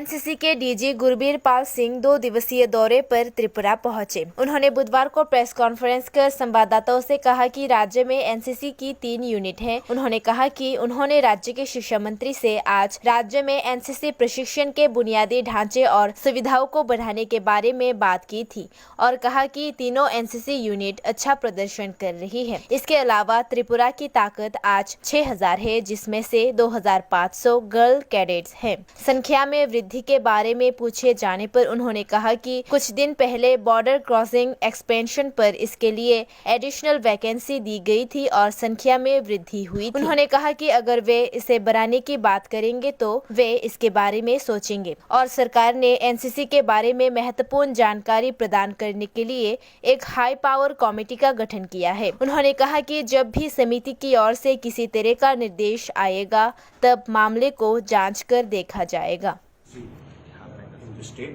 NCC के DG Gurbir Pal Singh 2 दिवसीय दौरे पर त्रिपुरा पहुंचे। उन्होंने बुधवार को प्रेस कॉन्फ्रेंस कर संवाददाताओं से कहा कि राज्य में एनसीसी की 3 यूनिट हैं। उन्होंने कहा कि उन्होंने राज्य के शिक्षा मंत्री से आज राज्य में एनसीसी प्रशिक्षण के बुनियादी ढांचे और सुविधाओं को बढ़ाने के बारे में बात की थी और कहा कि तीनों एनसीसी यूनिट अच्छा प्रदर्शन कर रही है। इसके अलावा त्रिपुरा की ताकत आज 6000 है, जिसमें से 2500 गर्ल कैडेट्स हैं। संख्या में वृद्धि के बारे में पूछे जाने पर उन्होंने कहा कि कुछ दिन पहले बॉर्डर क्रॉसिंग एक्सपेंशन पर इसके लिए एडिशनल वैकेंसी दी गई थी और संख्या में वृद्धि हुई थी। उन्होंने कहा कि अगर वे इसे बढ़ाने की बात करेंगे तो वे इसके बारे में सोचेंगे और सरकार ने एनसीसी के बारे में महत्वपूर्ण जानकारी प्रदान करने के लिए एक हाई पावर कमेटी का गठन किया है। उन्होंने कहा कि जब भी समिति की ओर से किसी तरह का निर्देश आएगा तब मामले को जांच कर देखा जाएगा। इन द स्टेट,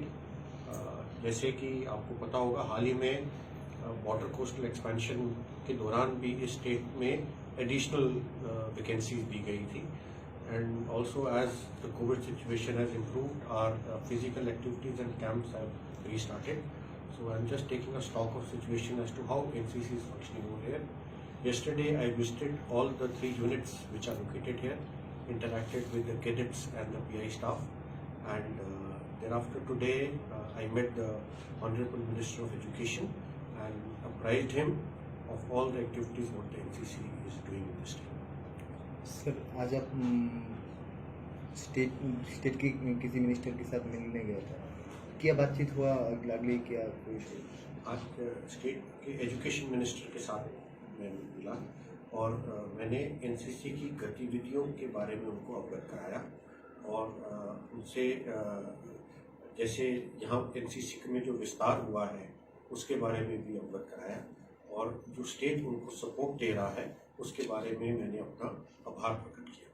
जैसे कि आपको पता होगा, हाल ही में बॉर्डर कोस्टल एक्सपेंशन के दौरान भी इस स्टेट में एडिशनल वैकेंसीज दी गई थी and also as the covid situation has improved our physical activities and camps have restarted, so I'm just taking a stock of situation as to how NCC is functioning over here. Yesterday I visited all the 3 units which are located here, interacted with the cadets and the PI staff, and thereafter today I met the Honorable Minister of Education and apprised him of all the activities what the NCC is doing in the state. Sir, आज आप state की किसी minister के साथ मिलने गया था, क्या बातचीत हुआ? अगले क्या कोई? आज स्टेट के एजुकेशन मिनिस्टर के साथ मैं मिला और मैंने एनसीसी की गतिविधियों के बारे में उनको अवगत कराया और उनसे जैसे यहाँ एनसीसी में जो विस्तार हुआ है उसके बारे में भी अवगत कराया और जो स्टेट उनको सपोर्ट दे रहा है उसके बारे में मैंने अपना आभार प्रकट किया।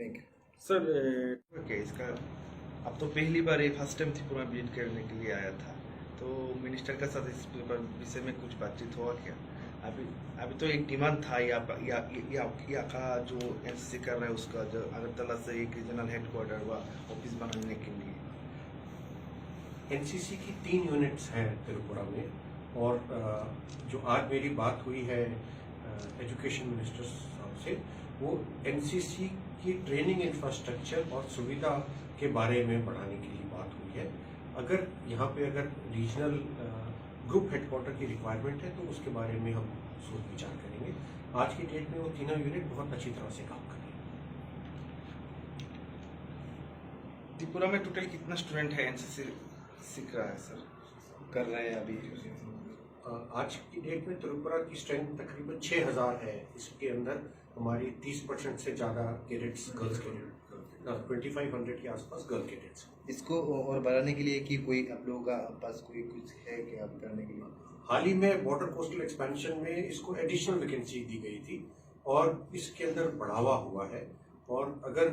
Thank you sir. इसका अब तो पहली बार ये फर्स्ट टाइम त्रिपुरा विजिट करने के लिए आया था, तो मिनिस्टर के साथ इस विषय में कुछ बातचीत हुआ क्या? अभी तो एक डिमांड था या का जो एनसीसी कर रहा है उसका जो अगरतला से एक रीजनल हेडक्वार्टर व ऑफिस बनाने के लिए। एनसीसी की 3 यूनिट्स हैं त्रिपुरा में और जो आज मेरी बात हुई है एजुकेशन मिनिस्टर साहब से, वो एनसीसी की ट्रेनिंग इंफ्रास्ट्रक्चर और सुविधा के बारे में बढ़ाने के लिए बात हुई है। अगर यहाँ पे अगर रीजनल ग्रुप हेडक्वार्टर की रिक्वायरमेंट है तो उसके बारे में हम सोच विचार करेंगे। आज की डेट में वो तीनों यूनिट बहुत अच्छी तरह से काम कर रही है। त्रिपुरा में टोटल कितना स्टूडेंट है एनसीसी सीख रहा है सर, कर रहे हैं अभी? आज की डेट में त्रिपुरा की स्ट्रेंथ तकरीबन 6000 है। इसके अंदर हमारी 30% से ज़्यादा कैडेट्स गर्ल्स कैडेट, 2500 के आसपास गर्ल कैडेट्स। इसको और बढ़ाने के लिए कि कोई आप लोगों का पास कोई कुछ है कि आप करने के लिए? हाल ही में बॉर्डर कोस्टल एक्सपेंशन में इसको एडिशनल वैकेंसी दी गई थी और इसके अंदर बढ़ावा हुआ है और अगर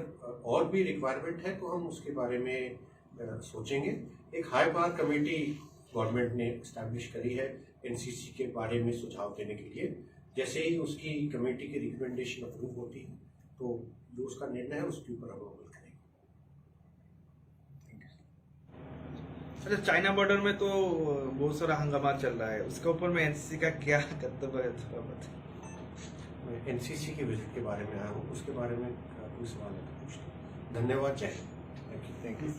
और भी रिक्वायरमेंट है तो हम उसके बारे में सोचेंगे। एक हाई पावर कमेटी गवर्नमेंट ने इस्टेब्लिश करी है एनसीसी के बारे में सुझाव देने के लिए। जैसे ही उसकी कमेटी की रिकमेंडेशन अप्रूव होती है तो जो उसका निर्णय है उसके ऊपर हम अमल करेंगे। अच्छा, चाइना बॉर्डर में तो बहुत सारा हंगामा चल रहा है, उसके ऊपर में एनसीसी का क्या कर्तव्य है थोड़ा बताइए। मैं एनसीसी के विजिट के बारे में आया हूँ, उसके बारे में कोई सवाल है तो पूछ लो। धन्यवाद, जय हिंद। Thank you.